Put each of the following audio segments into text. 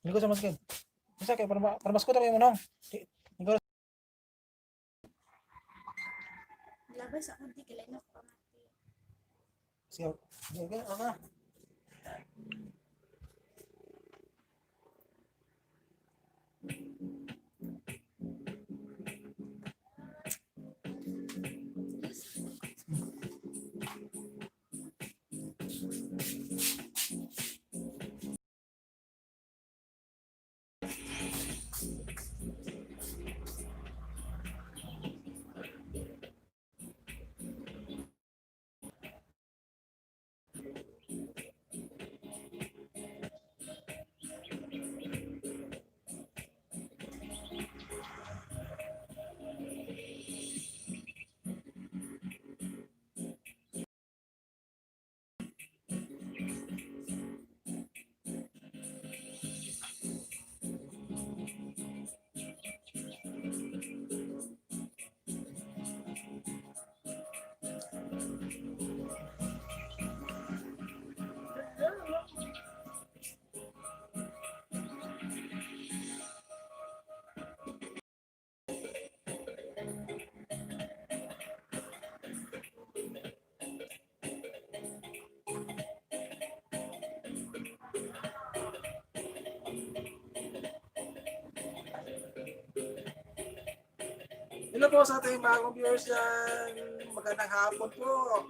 Hindi ko sa maskin. Isa kay para maskuta ko yung unong. Ikaw Labas ako di kilay na ko. sige. Sige, okay. Hello po sa ating bagong viewers dyan. Magandang hapon po.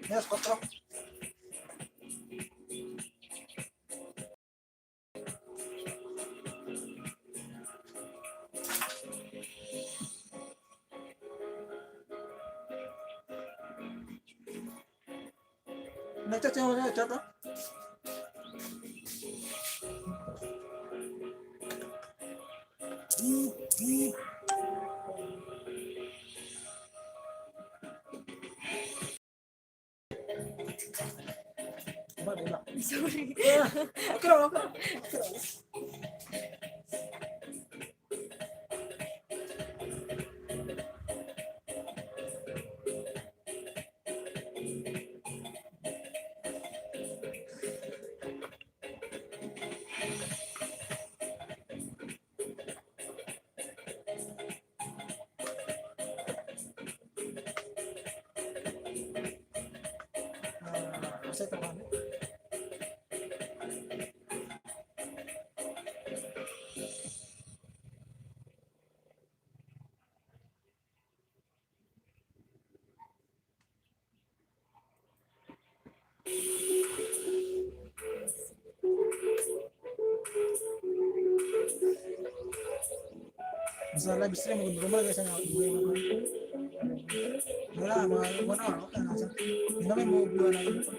Yes, kontrol. Nag-chat siya ako chat ah. Sorry. Okay lang, okay lang. Kasi ito kami. Sa live stream, mag-gumal kasi nga. Wala, mga 1 hour. Okay na. Hindi namin mag-view na ito.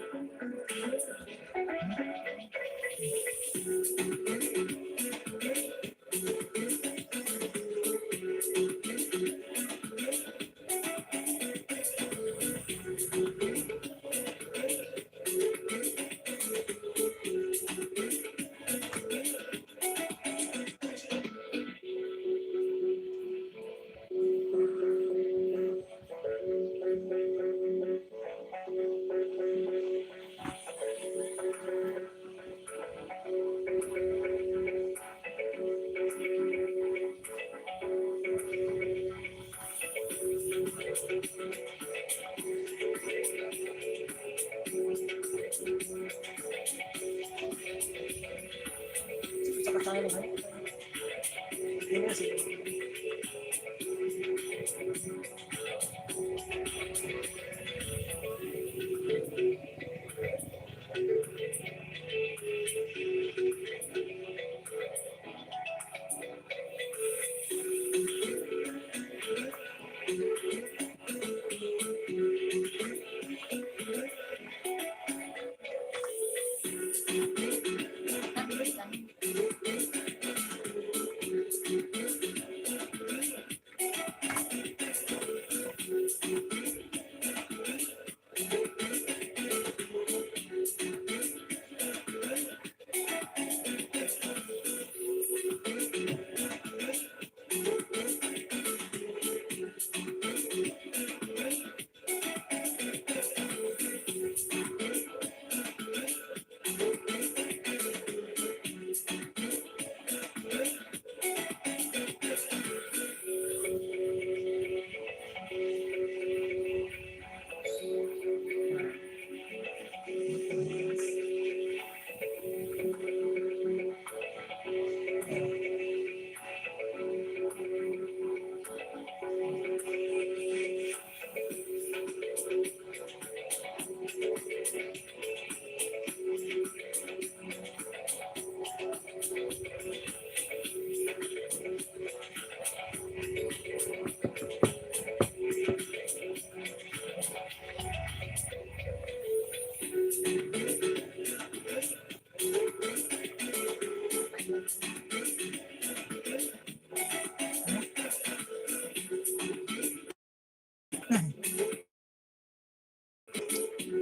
Hello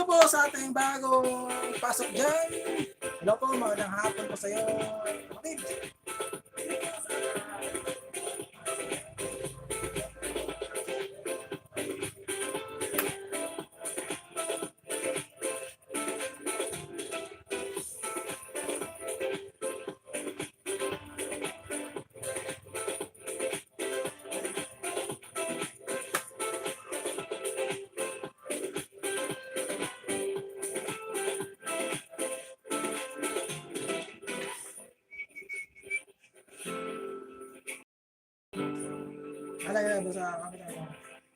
po sa ating bagong pasok dyan. Hello po, magandang hapon po sa iyo. Kapatid. Alay ba sa kapita mo?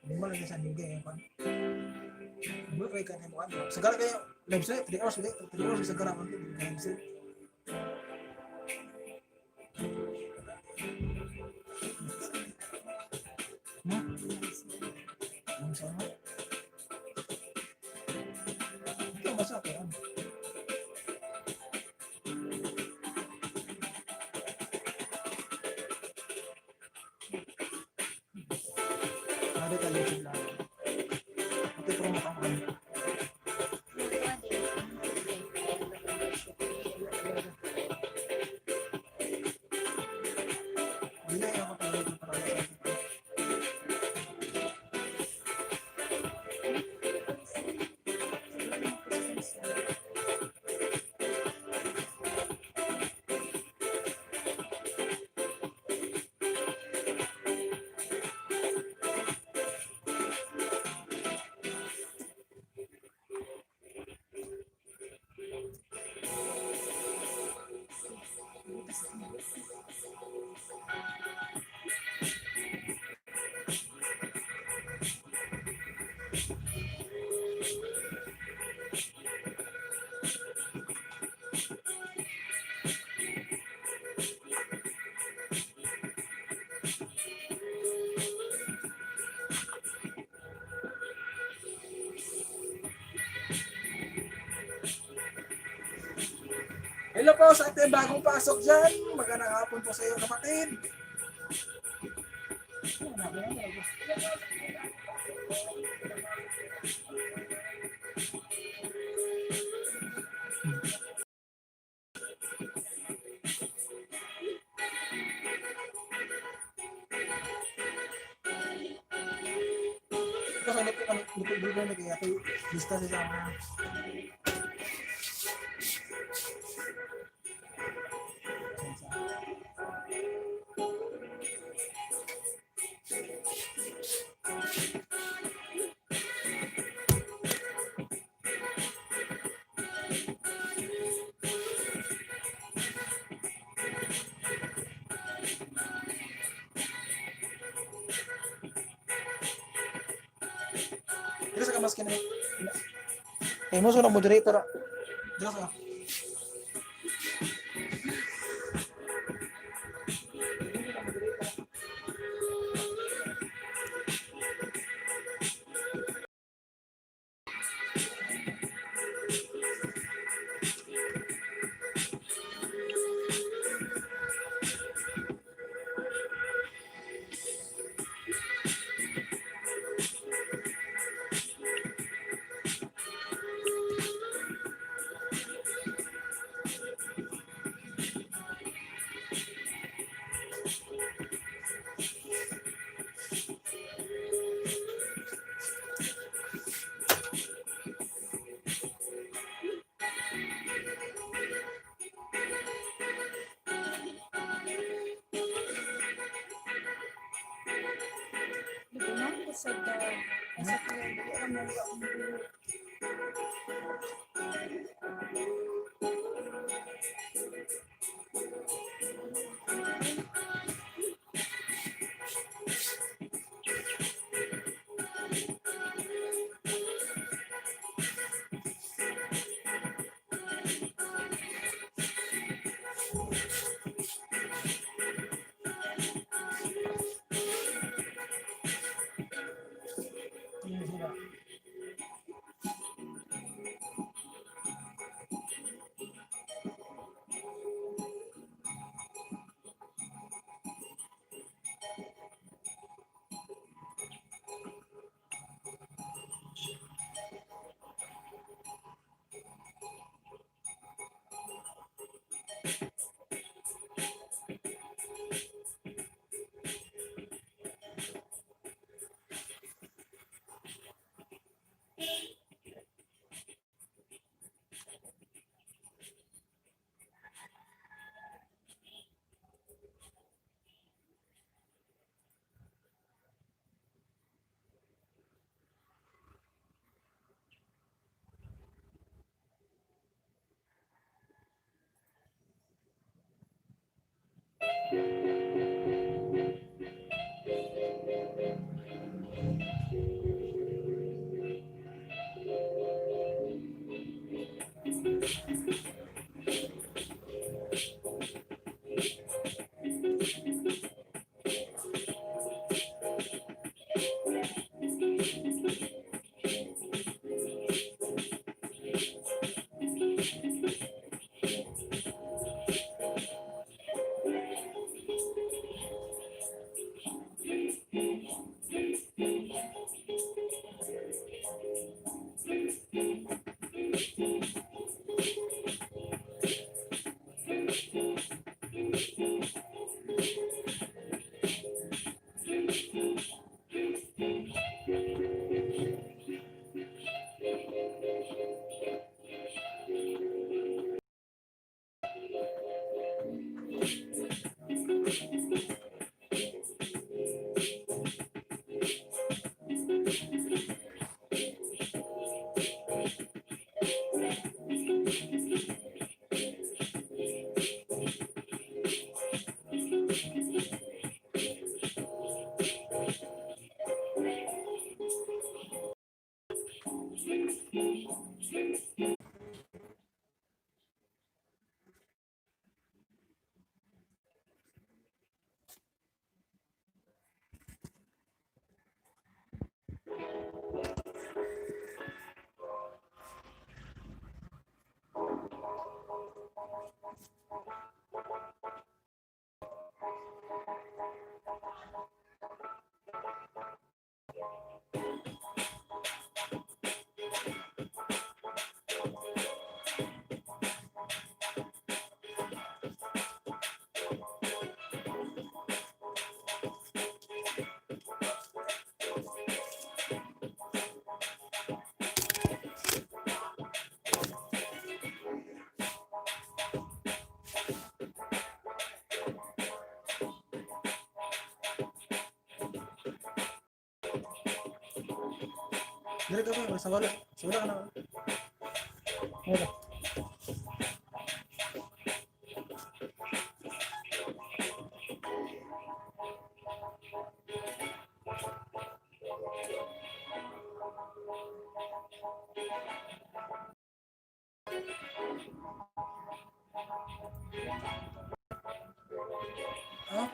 Hindi mo lang sa bigay yung pan. Hindi kayo kanina mo ano. Sagara kayo live stream 3 hours ulit. 3 hours sagara mo live stream. Ang sama. Ito basa ko ano. Ada tali sila. Ito pro mo kang ano. Bila ako pala ng para sa Hello po sa ating bagong pasok dyan. Magandang hapon po sa iyo kapatid. Ito sa lupo kami lupo na kaya ito lista sa mga Dito sa kamas kini. Eh mo sa moderator. Dito sa. sa dog. Nasa club. Alam mo, Tingin sila. Dari ka ba? Sa wala. Sa wala ka na. Wala. Ah?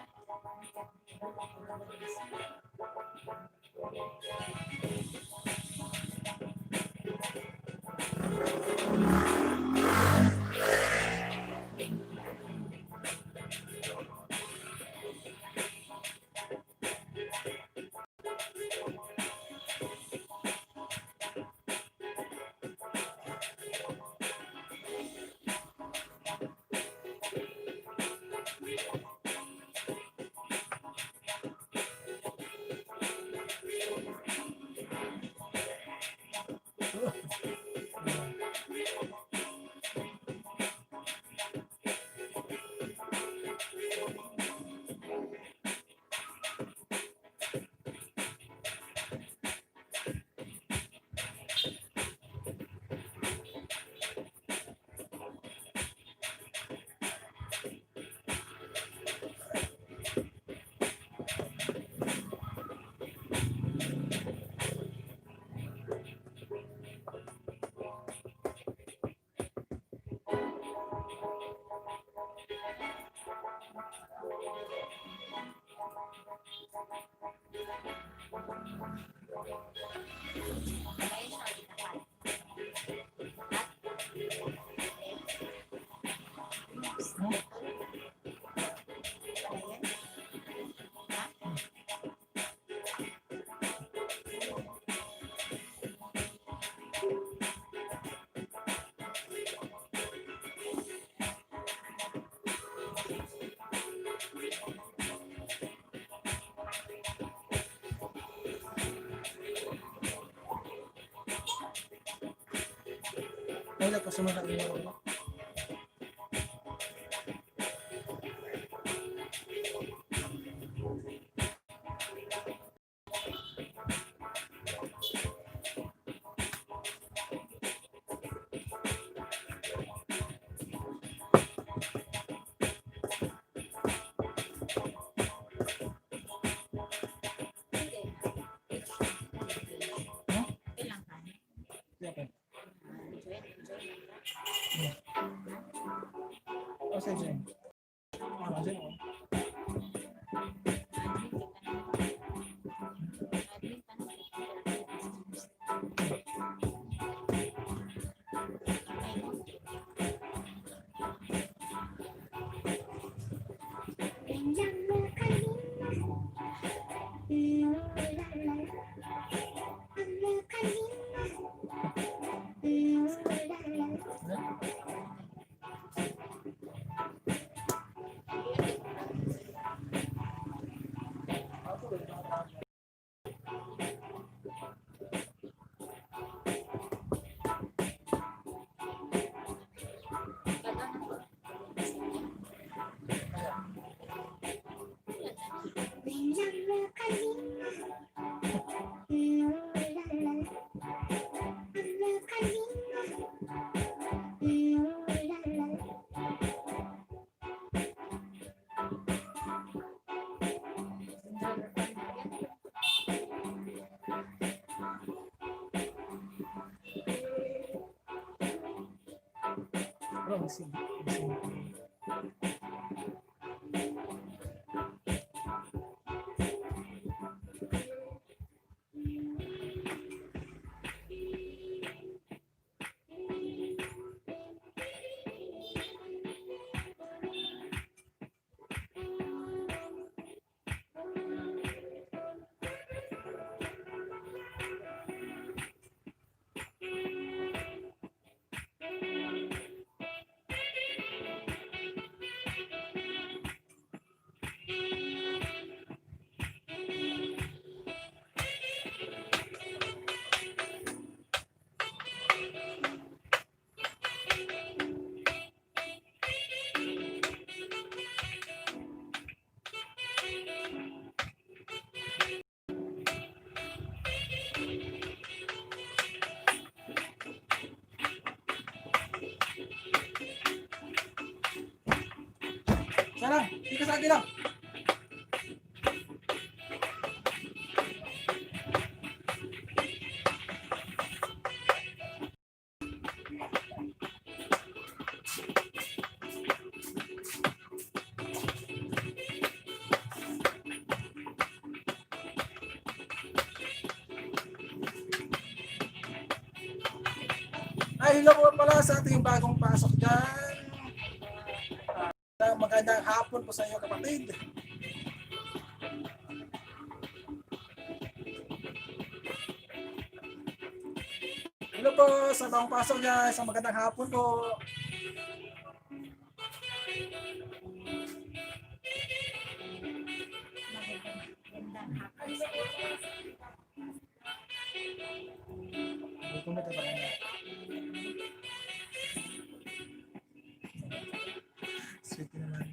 Ay, ko sumunod yung oh, sa Jen. Ano, Jen, oh. Oh, masih. Sana, dito sa akin lang. Ay, hello po pala sa ating bagong pasok dyan. Magandang hapon po sa iyo, kapatid. Hello po sa bagong pasok dyan. Isang magandang hapon po. Sweet naman.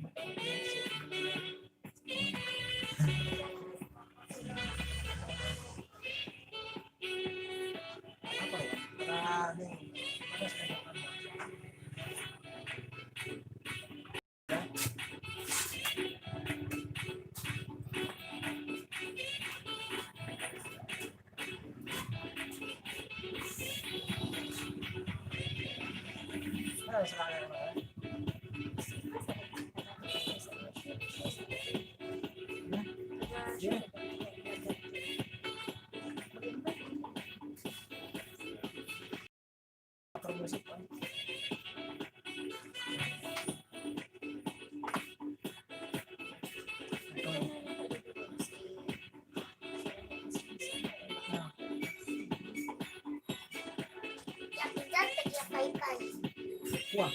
pag-usap pa. Wah,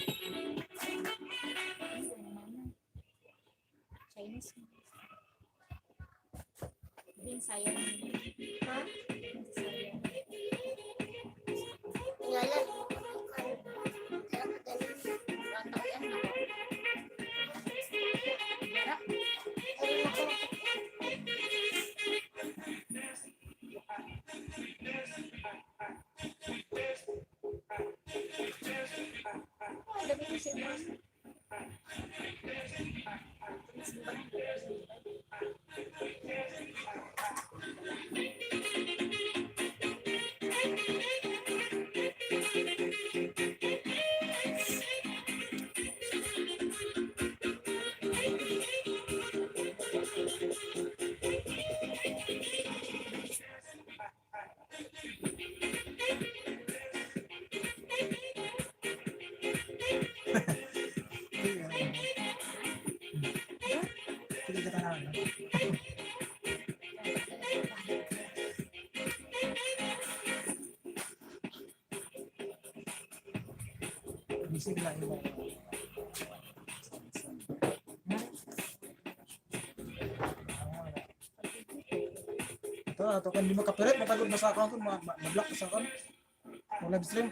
Chinese. Din sayang. Ha? Sayang. Ngalan. Rantau yan ako. Gara. Ayun ako. Dami ko siya. Hindi ka na. Bisig lang yun. Ito kan di makapirit, matagod na sa account ko, ma-block sa account. Mo live stream.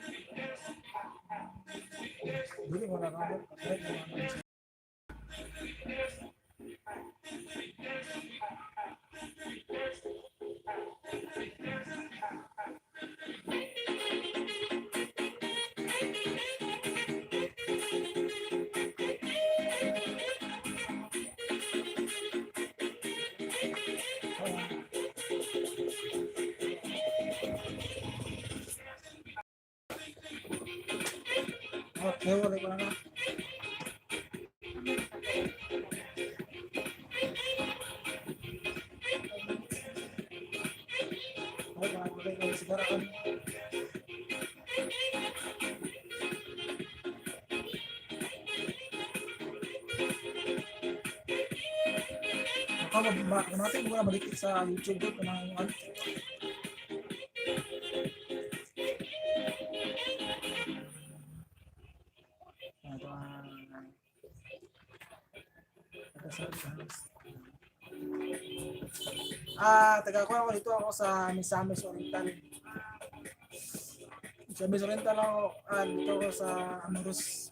Dili mo na account, kapirit mo na. Okay, wala ko na na. Wala ko sigara kan. Ako natin mo na balik sa YouTube ko ng ano. Taga ko ako dito ako sa Misamis Oriental. Sa Misamis Oriental ako, dito ako sa Amorus.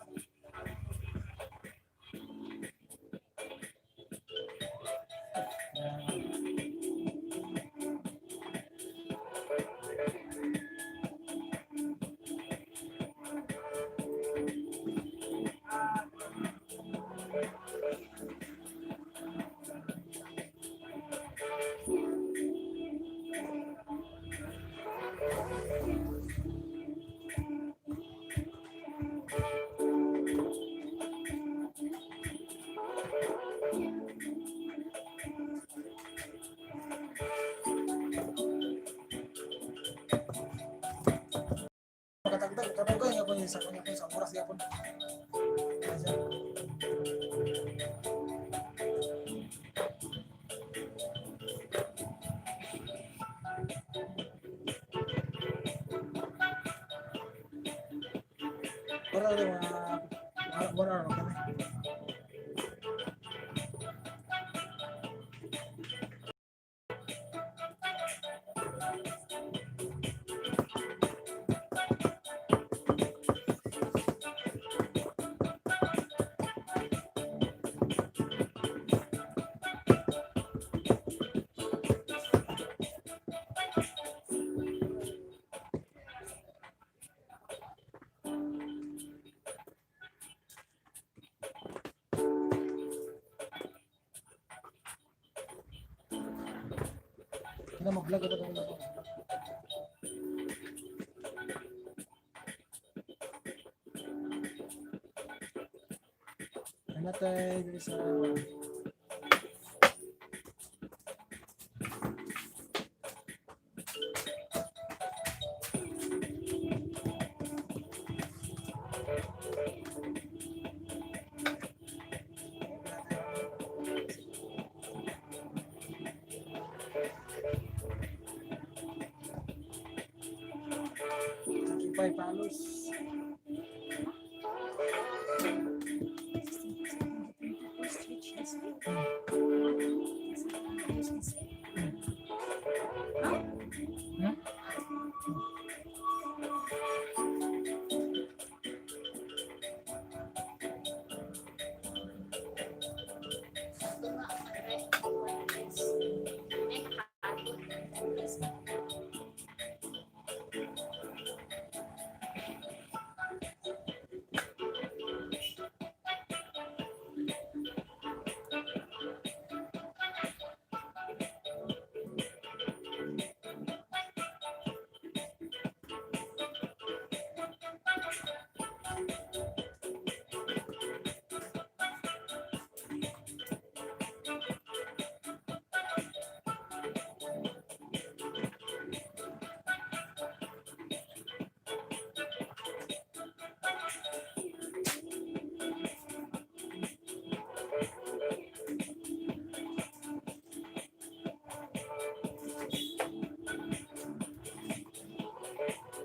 Katagdag, katagdag nga po yun sa kanya po sa oras yapon. Para rin wala naman kami. Kaya mag-vlog ito kung ako. Ano tayo dito sa... 5 palos.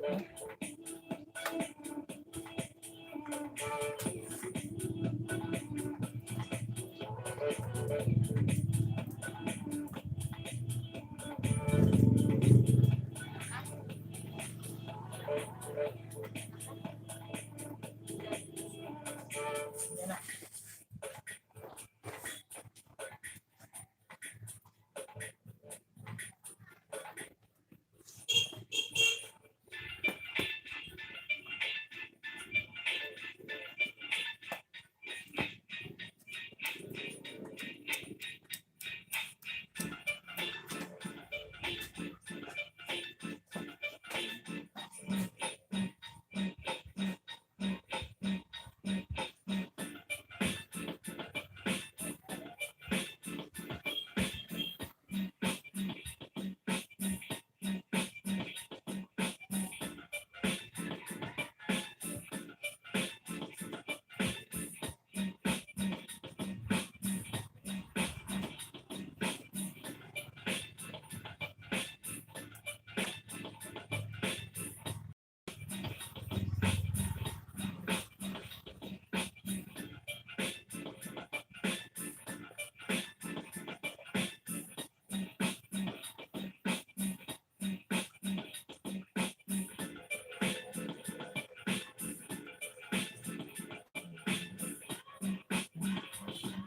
Hmm? Yan na.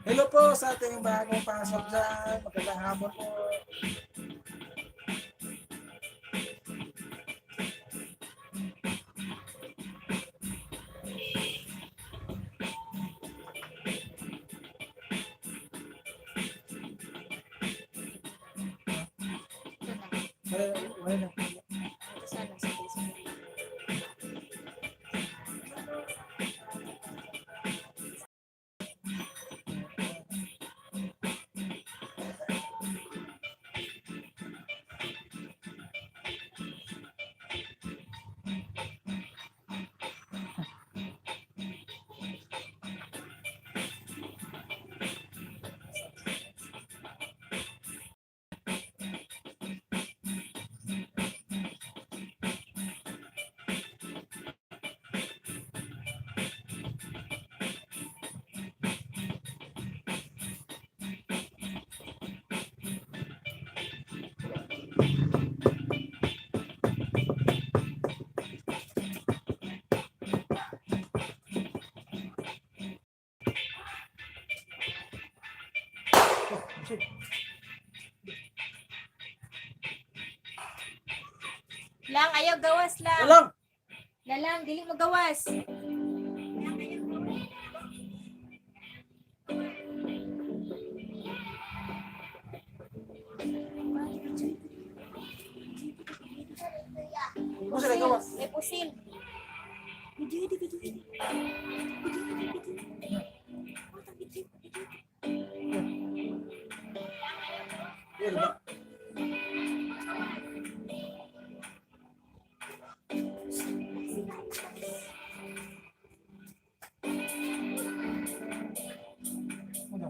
Hello po sa ating bagong pasok dyan. Magandang hapon po. Wala na. Sana sa Facebook. Lang, ayaw gawas lang. Walang! Lalang, dili mo gawas. Kung sila gawas. May pusil. Yan ba? Ano?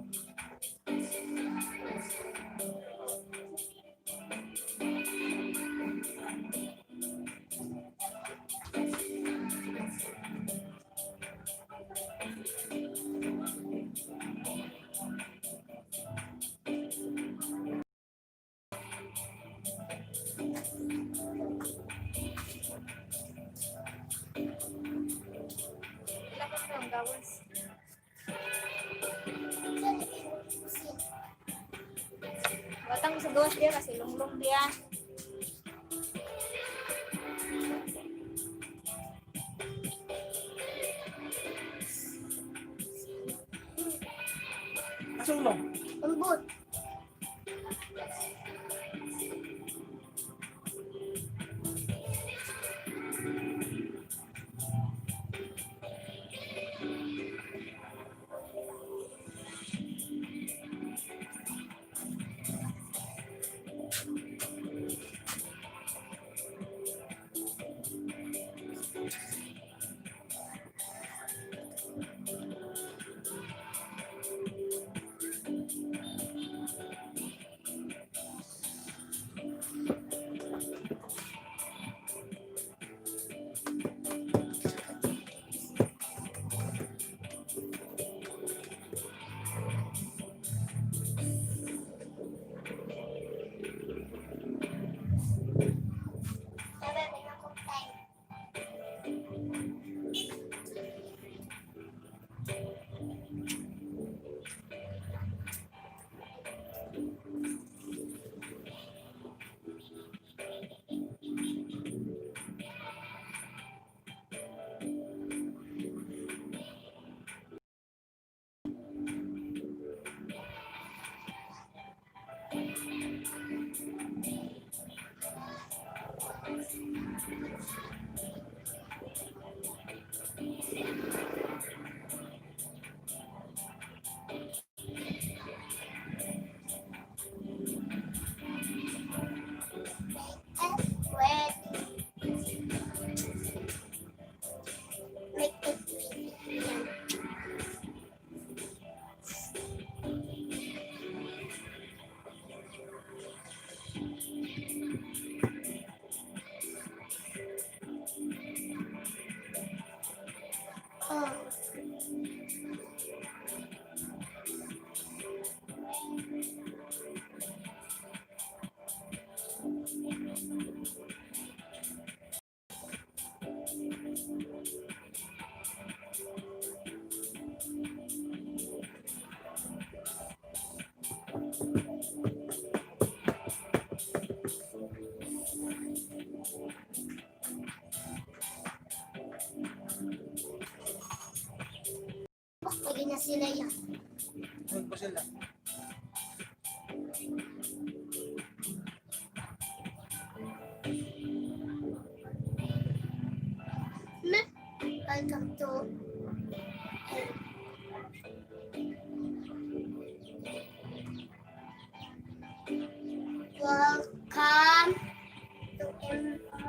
gawas. Batang sa gawas dia kasi lunglong dia. Asa ulong? Lembut. Sabi, may akong time. Wait. Make it green. Yan. Oh. Pwede na sila yan. Huwag pa sila. Welcome to Welcome to M.